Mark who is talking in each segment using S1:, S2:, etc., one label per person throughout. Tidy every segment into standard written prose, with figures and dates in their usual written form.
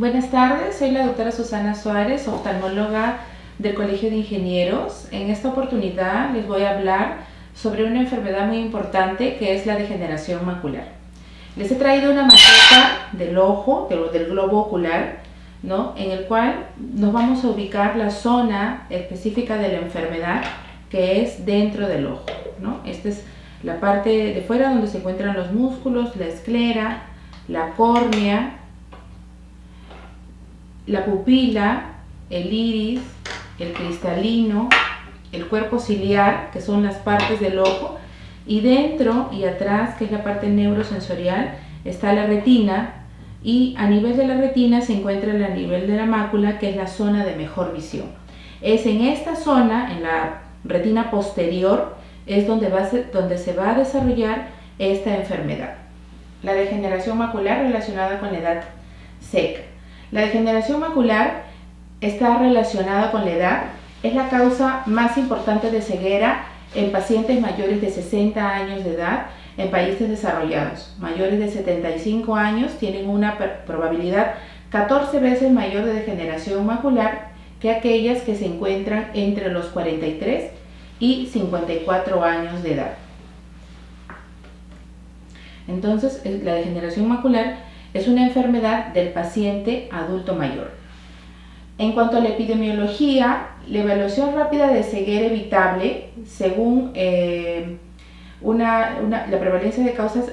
S1: Buenas tardes, soy la doctora Susana Suárez, oftalmóloga del Colegio de Ingenieros. En esta oportunidad les voy a hablar sobre una enfermedad muy importante que es la degeneración macular. Les he traído una maqueta del ojo, del globo ocular, ¿no? En el cual nos vamos a ubicar la zona específica de la enfermedad que es dentro del ojo, ¿no? Esta es la parte de fuera donde se encuentran los músculos, la esclera, la córnea, la pupila, el iris, el cristalino, el cuerpo ciliar, que son las partes del ojo, y dentro y atrás, que es la parte neurosensorial, está la retina, y a nivel de la retina se encuentra a nivel de la mácula, que es la zona de mejor visión. Es en esta zona, en la retina posterior, es donde se va a desarrollar esta enfermedad. La degeneración macular relacionada con la edad seca. La degeneración macular está relacionada con la edad, es la causa más importante de ceguera en pacientes mayores de 60 años de edad en países desarrollados. Mayores de 75 años tienen una probabilidad 14 veces mayor de degeneración macular que aquellas que se encuentran entre los 43 y 54 años de edad. Entonces, la degeneración macular es una enfermedad del paciente adulto mayor. En cuanto a la epidemiología, la evaluación rápida de ceguera evitable, según la prevalencia de causas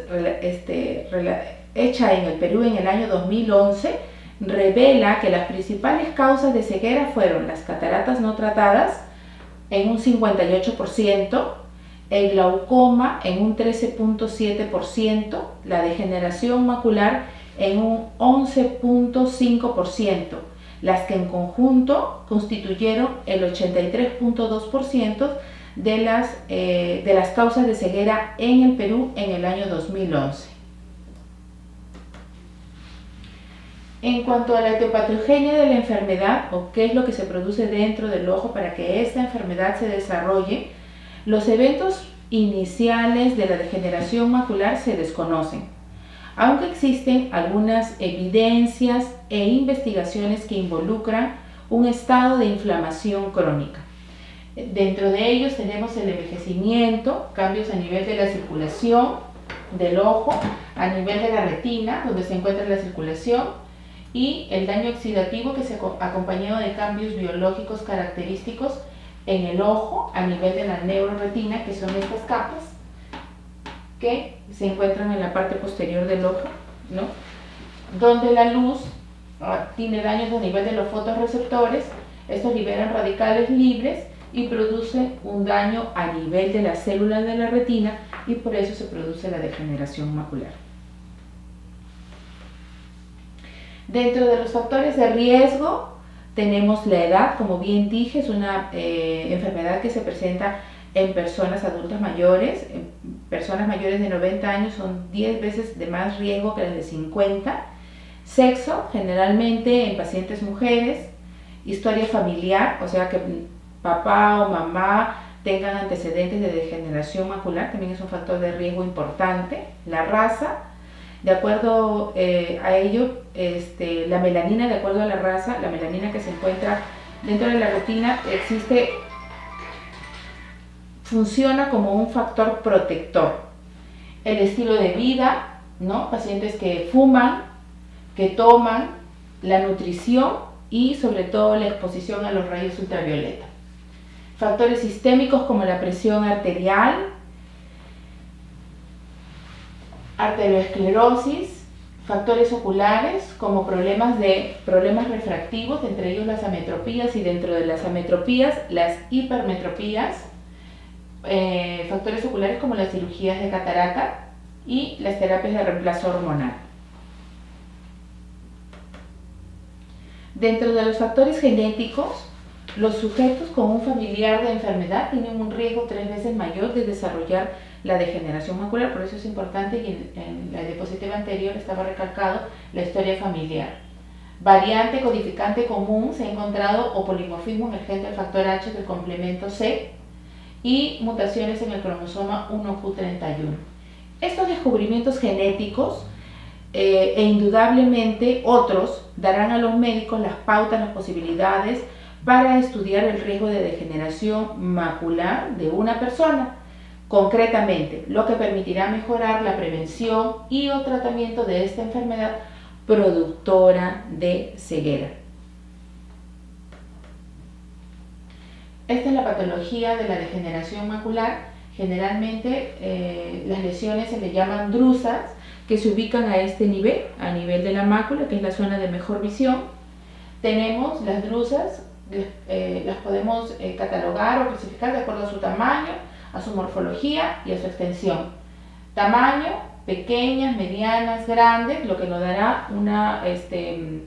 S1: hecha en el Perú en el año 2011, revela que las principales causas de ceguera fueron las cataratas no tratadas en un 58%, el glaucoma en un 13.7%, la degeneración macular en un 11.5%, las que en conjunto constituyeron el 83.2% de las causas de ceguera en el Perú en el año 2011. En cuanto a la etiopatogenia de la enfermedad, o qué es lo que se produce dentro del ojo para que esta enfermedad se desarrolle, los eventos iniciales de la degeneración macular se desconocen, aunque existen algunas evidencias e investigaciones que involucran un estado de inflamación crónica. Dentro de ellos tenemos el envejecimiento, cambios a nivel de la circulación del ojo, a nivel de la retina, donde se encuentra la circulación, y el daño oxidativo que se acompañado de cambios biológicos característicos en el ojo a nivel de la neuroretina, que son estas capas que se encuentran en la parte posterior del ojo, ¿no? Donde la luz tiene daños a nivel de los fotorreceptores. Estos liberan radicales libres y produce un daño a nivel de las células de la retina, y por eso se produce la degeneración macular. Dentro de los factores de riesgo tenemos la edad, como bien dije, es una enfermedad que se presenta en personas adultas mayores. Personas mayores de 90 años son 10 veces de más riesgo que las de 50. Sexo, generalmente en pacientes mujeres. Historia familiar, o sea que papá o mamá tengan antecedentes de degeneración macular, también es un factor de riesgo importante. La raza, de acuerdo a ello, la melanina, de acuerdo a la raza, la melanina que se encuentra dentro de la retina funciona como un factor protector. El estilo de vida, ¿no? Pacientes que fuman, que toman, la nutrición y sobre todo la exposición a los rayos ultravioleta. Factores sistémicos como la presión arterial, arteriosclerosis, factores oculares como problemas refractivos, entre ellos las ametropías, y dentro de las ametropías, las hipermetropías, factores oculares como las cirugías de catarata y las terapias de reemplazo hormonal. Dentro de los factores genéticos, los sujetos con un familiar de enfermedad tienen un riesgo 3 veces mayor de desarrollar la degeneración macular. Por eso es importante, y en la diapositiva anterior estaba recalcado la historia familiar. Variante codificante común se ha encontrado, o polimorfismo en el gen del factor H del complemento C, y mutaciones en el cromosoma 1q31. Estos descubrimientos genéticos e indudablemente otros darán a los médicos las pautas, las posibilidades para estudiar el riesgo de degeneración macular de una persona, concretamente, lo que permitirá mejorar la prevención y o tratamiento de esta enfermedad productora de ceguera. Esta es la patología de la degeneración macular. Generalmente las lesiones se le llaman drusas, que se ubican a este nivel, a nivel de la mácula, que es la zona de mejor visión. Tenemos las drusas, las podemos catalogar o clasificar de acuerdo a su tamaño, a su morfología y a su extensión. Tamaño: pequeñas, medianas, grandes, lo que nos dará una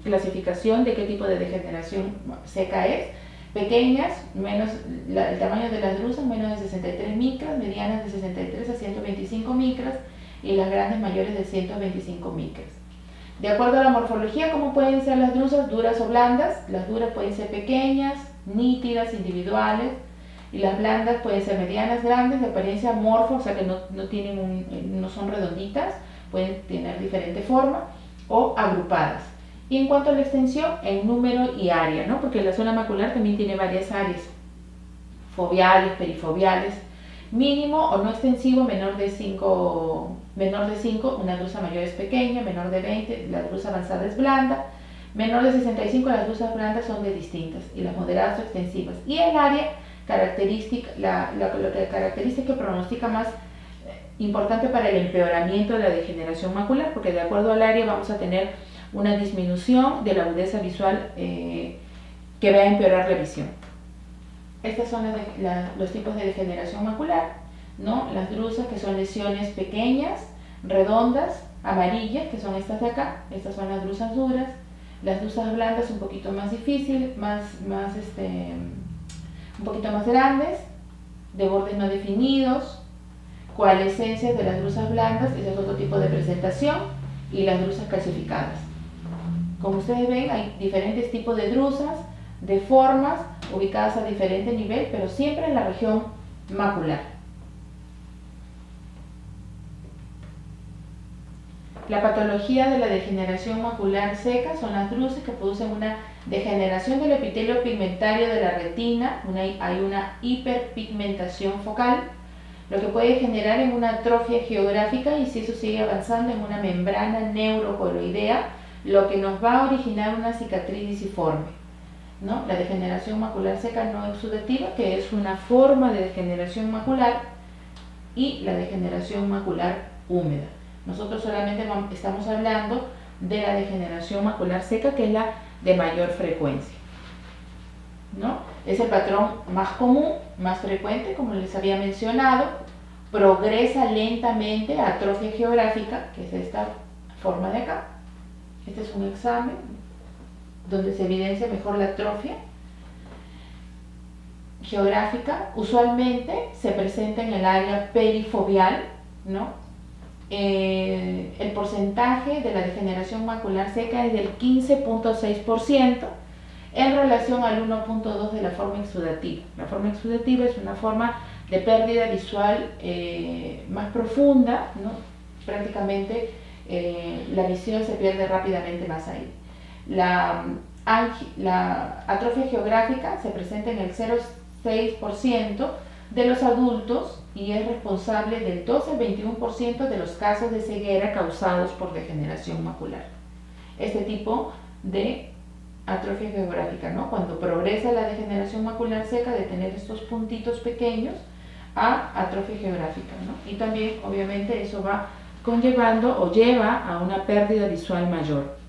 S1: clasificación de qué tipo de degeneración seca es. Pequeñas, el tamaño de las drusas menos de 63 micras, medianas de 63 a 125 micras y las grandes mayores de 125 micras. De acuerdo a la morfología, ¿cómo pueden ser las drusas? Duras o blandas. Las duras pueden ser pequeñas, nítidas, individuales, y las blandas pueden ser medianas, grandes, de apariencia amorfa, o sea que no son redonditas, pueden tener diferente forma, o agrupadas. Y en cuanto a la extensión, en número y área, ¿no? Porque la zona macular también tiene varias áreas: foveales, perifoveales. Mínimo o no extensivo, menor de 5, una drusa mayor es pequeña, menor de 20, la drusa avanzada es blanda, menor de 65, las drusas blandas son de distintas, y las moderadas o extensivas. Y el área característica, lo que caracteriza y que pronostica más importante para el empeoramiento de la degeneración macular, porque de acuerdo al área vamos a tener una disminución de la agudeza visual que va a empeorar la visión. Estas son los tipos de degeneración macular, ¿no? Las drusas, que son lesiones pequeñas, redondas, amarillas, que son estas de acá. Estas son las drusas duras. Las drusas blandas un poquito más difícil, un poquito más grandes, de bordes no definidos, coalescencias de las drusas blandas, ese es otro tipo de presentación, y las drusas calcificadas. Como ustedes ven, hay diferentes tipos de drusas, de formas, ubicadas a diferente nivel, pero siempre en la región macular. La patología de la degeneración macular seca son las drusas que producen una degeneración del epitelio pigmentario de la retina, hay una hiperpigmentación focal, lo que puede generar en una atrofia geográfica, y si eso sigue avanzando, en una membrana neurocoloidea, lo que nos va a originar una cicatriz disciforme, ¿no? La degeneración macular seca no exudativa, que es una forma de degeneración macular, y la degeneración macular húmeda. Nosotros solamente estamos hablando de la degeneración macular seca, que es la de mayor frecuencia, ¿no? Es el patrón más común, más frecuente, como les había mencionado. Progresa lentamente a atrofia geográfica, que es esta forma de acá. Este es un examen donde se evidencia mejor la atrofia geográfica. Usualmente se presenta en el área perifoveal, ¿no? El porcentaje de la degeneración macular seca es del 15.6% en relación al 1.2% de la forma exudativa. La forma exudativa es una forma de pérdida visual más profunda, ¿no? Prácticamente la visión se pierde rápidamente más ahí. La atrofia geográfica se presenta en el 0,6% de los adultos y es responsable del 12 al 21% de los casos de ceguera causados por degeneración macular. Este tipo de atrofia geográfica, ¿no? Cuando progresa la degeneración macular seca, de tener estos puntitos pequeños, a atrofia geográfica, ¿no? Y también, obviamente, eso va conllevando o lleva a una pérdida visual mayor.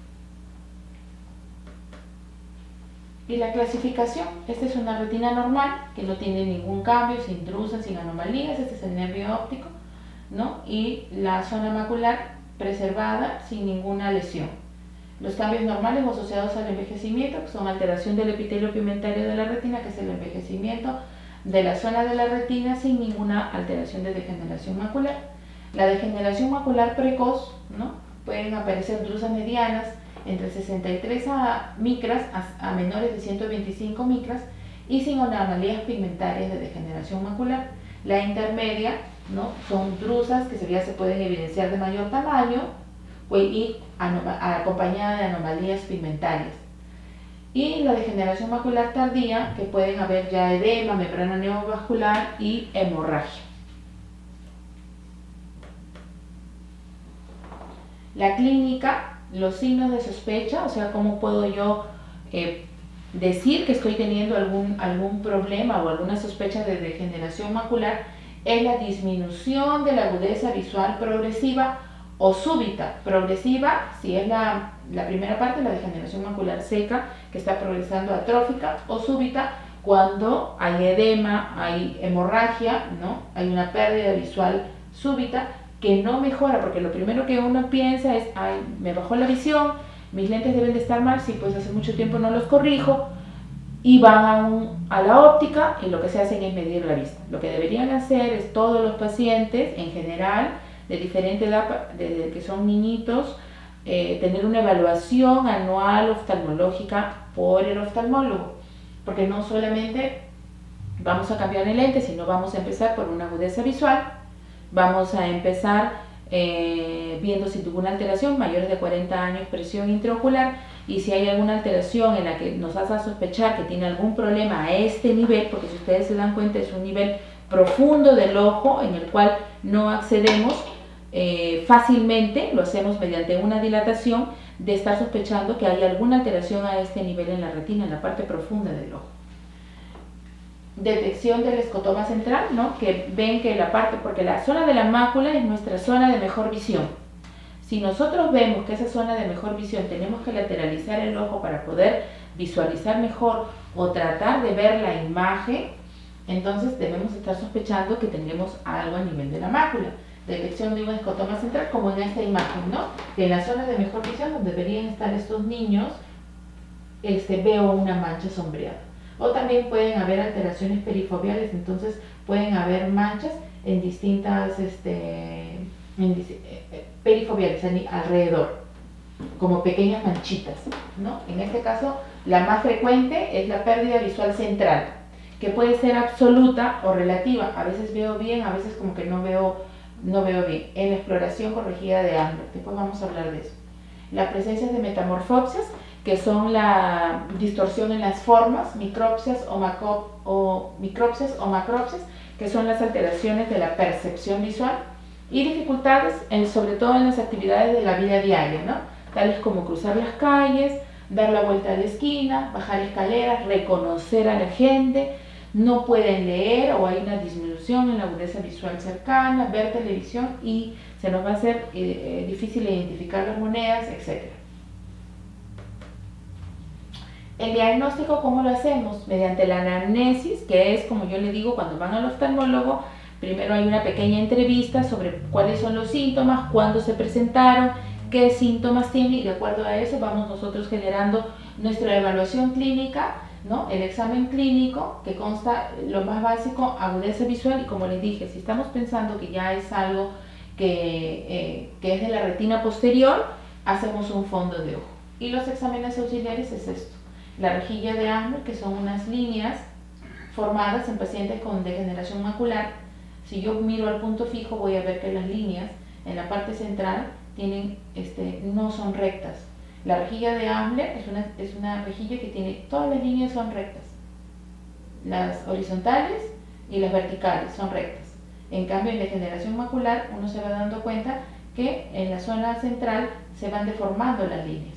S1: Y la clasificación: esta es una retina normal, que no tiene ningún cambio, sin drusas, sin anomalías. Este es el nervio óptico, ¿no? Y la zona macular preservada, sin ninguna lesión. Los cambios normales o asociados al envejecimiento, que son alteración del epitelio pigmentario de la retina, que es el envejecimiento de la zona de la retina sin ninguna alteración de degeneración macular. La degeneración macular precoz, ¿no? Pueden aparecer drusas medianas entre 63 micras a menores de 125 micras y sin anomalías pigmentarias de degeneración macular. La intermedia, ¿no? Son drusas que ya se pueden evidenciar de mayor tamaño, y acompañada de anomalías pigmentarias. Y la degeneración macular tardía, que pueden haber ya edema, membrana neovascular y hemorragia. La clínica, los signos de sospecha, o sea, cómo puedo yo decir que estoy teniendo algún problema o alguna sospecha de degeneración macular, es la disminución de la agudeza visual progresiva o súbita. Progresiva, si es la primera parte, la degeneración macular seca, que está progresando atrófica, o súbita, cuando hay edema, hay hemorragia, ¿no? Hay una pérdida visual súbita que no mejora, porque lo primero que uno piensa es, ay, me bajó la visión, mis lentes deben de estar mal, sí, pues hace mucho tiempo no los corrijo, y van a la óptica y lo que se hacen es medir la vista. Lo que deberían hacer es todos los pacientes en general, de diferente edad, desde que son niñitos, tener una evaluación anual oftalmológica por el oftalmólogo, porque no solamente vamos a cambiar el lente, sino vamos a empezar por una agudeza visual, vamos a empezar viendo si tuvo una alteración, mayores de 40 años, presión intraocular, y si hay alguna alteración en la que nos hace sospechar que tiene algún problema a este nivel, porque si ustedes se dan cuenta es un nivel profundo del ojo en el cual no accedemos fácilmente, lo hacemos mediante una dilatación, de estar sospechando que hay alguna alteración a este nivel en la retina, en la parte profunda del ojo. Detección del escotoma central, ¿no? Que ven que la parte, porque la zona de la mácula es nuestra zona de mejor visión. Si nosotros vemos que esa zona de mejor visión tenemos que lateralizar el ojo para poder visualizar mejor o tratar de ver la imagen, entonces debemos estar sospechando que tenemos algo a nivel de la mácula. Detección de un escotoma central, como en esta imagen, ¿no? Que en la zona de mejor visión, donde deberían estar estos niños, veo una mancha sombreada. O también pueden haber alteraciones perifoveales, entonces pueden haber manchas en distintas perifoveales alrededor, como pequeñas manchitas, ¿no? En este caso, la más frecuente es la pérdida visual central, que puede ser absoluta o relativa. A veces veo bien, a veces como que no veo bien. En la exploración corregida de Ambler, después vamos a hablar de eso. La presencia de metamorfopsias, que son la distorsión en las formas, micropsias o macropsias, que son las alteraciones de la percepción visual, y dificultades, sobre todo en las actividades de la vida diaria, ¿no? Tales como cruzar las calles, dar la vuelta a la esquina, bajar escaleras, reconocer a la gente, no pueden leer o hay una disminución en la agudeza visual cercana, ver televisión y se nos va a hacer difícil identificar las monedas, etc. El diagnóstico, ¿cómo lo hacemos? Mediante la anamnesis, que es, como yo le digo, cuando van al oftalmólogo, primero hay una pequeña entrevista sobre cuáles son los síntomas, cuándo se presentaron, qué síntomas tienen, y de acuerdo a eso vamos nosotros generando nuestra evaluación clínica, ¿no? El examen clínico, que consta lo más básico, agudeza visual, y como les dije, si estamos pensando que ya es algo que es de la retina posterior, hacemos un fondo de ojo. Y los exámenes auxiliares es esto: la rejilla de Ambler, que son unas líneas formadas en pacientes con degeneración macular. Si yo miro al punto fijo, voy a ver que las líneas en la parte central no son rectas. La rejilla de Ambler es una rejilla que tiene, todas las líneas son rectas. Las horizontales y las verticales son rectas. En cambio, en degeneración macular, uno se va dando cuenta que en la zona central se van deformando las líneas.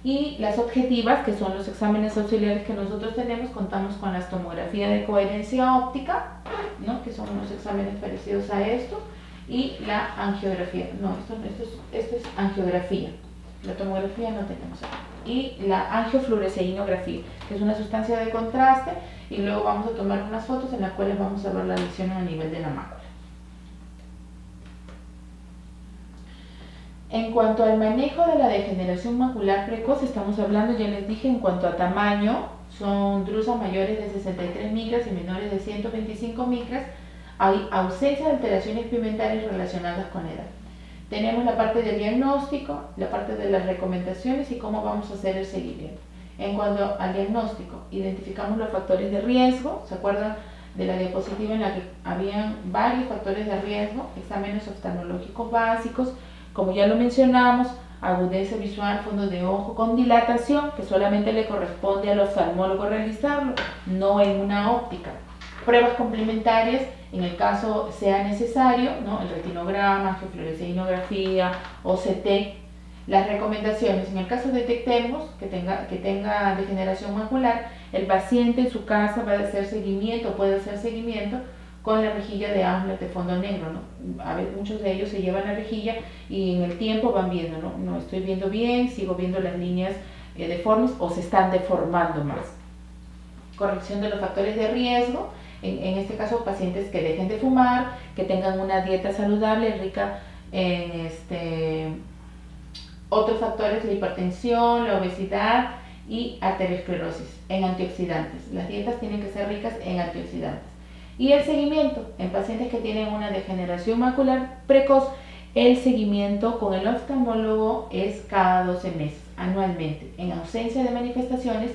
S1: Y las objetivas, que son los exámenes auxiliares que nosotros tenemos, contamos con la tomografía de coherencia óptica, ¿no? Que son unos exámenes parecidos a esto, y la angiografía. No, esto es angiografía. La tomografía no tenemos aquí. Y la angiofluoresceinografía, que es una sustancia de contraste, y luego vamos a tomar unas fotos en las cuales vamos a ver la lesión a nivel de la mácula. En cuanto al manejo de la degeneración macular precoz, estamos hablando, ya les dije, en cuanto a tamaño, son drusas mayores de 63 micras y menores de 125 micras. Hay ausencia de alteraciones pigmentarias relacionadas con la edad. Tenemos la parte del diagnóstico, la parte de las recomendaciones y cómo vamos a hacer el seguimiento. En cuanto al diagnóstico, identificamos los factores de riesgo. ¿Se acuerdan de la diapositiva en la que habían varios factores de riesgo? Exámenes oftalmológicos básicos, como ya lo mencionamos, agudeza visual, fondo de ojo con dilatación, que solamente le corresponde al oftalmólogo realizarlo, no en una óptica. Pruebas complementarias, en el caso sea necesario, ¿no? El retinograma, angiofluoresceínografía, OCT. Las recomendaciones, en el caso detectemos que tenga degeneración macular, el paciente en su casa va a hacer seguimiento, puede hacer seguimiento con la rejilla de Amsler de fondo negro, ¿no? A veces muchos de ellos se llevan la rejilla y en el tiempo van viendo, ¿no? No estoy viendo bien, sigo viendo las líneas deformes o se están deformando más. Corrección de los factores de riesgo, en este caso pacientes que dejen de fumar, que tengan una dieta saludable, rica en otros factores, la hipertensión, la obesidad y arteriosclerosis, en antioxidantes. Las dietas tienen que ser ricas en antioxidantes. Y el seguimiento, en pacientes que tienen una degeneración macular precoz, el seguimiento con el oftalmólogo es cada 12 meses, anualmente, en ausencia de manifestaciones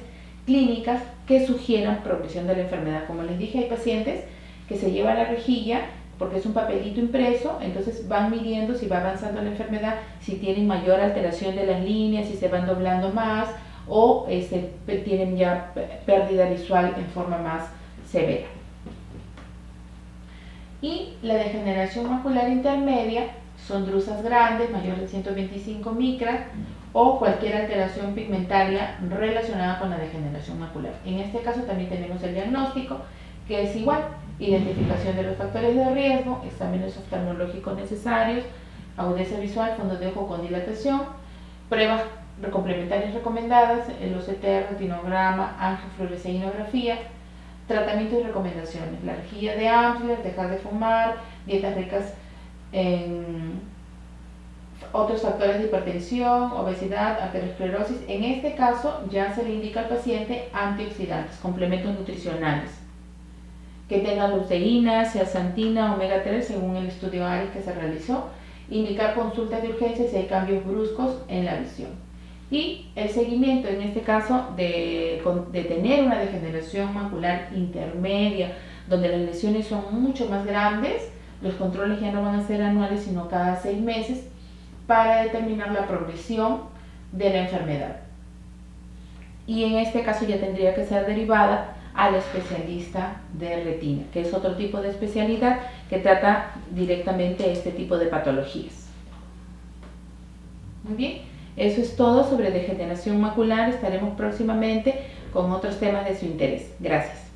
S1: clínicas que sugieran progresión de la enfermedad. Como les dije, hay pacientes que se llevan la rejilla porque es un papelito impreso, entonces van midiendo si va avanzando la enfermedad, si tienen mayor alteración de las líneas, si se van doblando más o tienen ya pérdida visual en forma más severa. Y la degeneración macular intermedia son drusas grandes, mayores de 125 micras, o cualquier alteración pigmentaria relacionada con la degeneración macular. En este caso también tenemos el diagnóstico, que es igual: identificación de los factores de riesgo, exámenes oftalmológicos necesarios, agudeza visual, fondo de ojo con dilatación, pruebas complementarias recomendadas, el OCT, retinograma, angiofluoresceínografía, tratamientos y recomendaciones: la rejilla de Amsler, dejar de fumar, dietas ricas en otros factores de hipertensión, obesidad, arteriosclerosis. En este caso ya se le indica al paciente antioxidantes, complementos nutricionales, que tengan luteína, zeaxantina, omega 3 según el estudio ARIS que se realizó, indicar consultas de urgencia si hay cambios bruscos en la visión. Y el seguimiento, en este caso, de tener una degeneración macular intermedia, donde las lesiones son mucho más grandes, los controles ya no van a ser anuales, sino cada 6 meses, para determinar la progresión de la enfermedad. Y en este caso ya tendría que ser derivada al especialista de retina, que es otro tipo de especialidad que trata directamente este tipo de patologías. Muy bien, eso es todo sobre degeneración macular. Estaremos próximamente con otros temas de su interés. Gracias.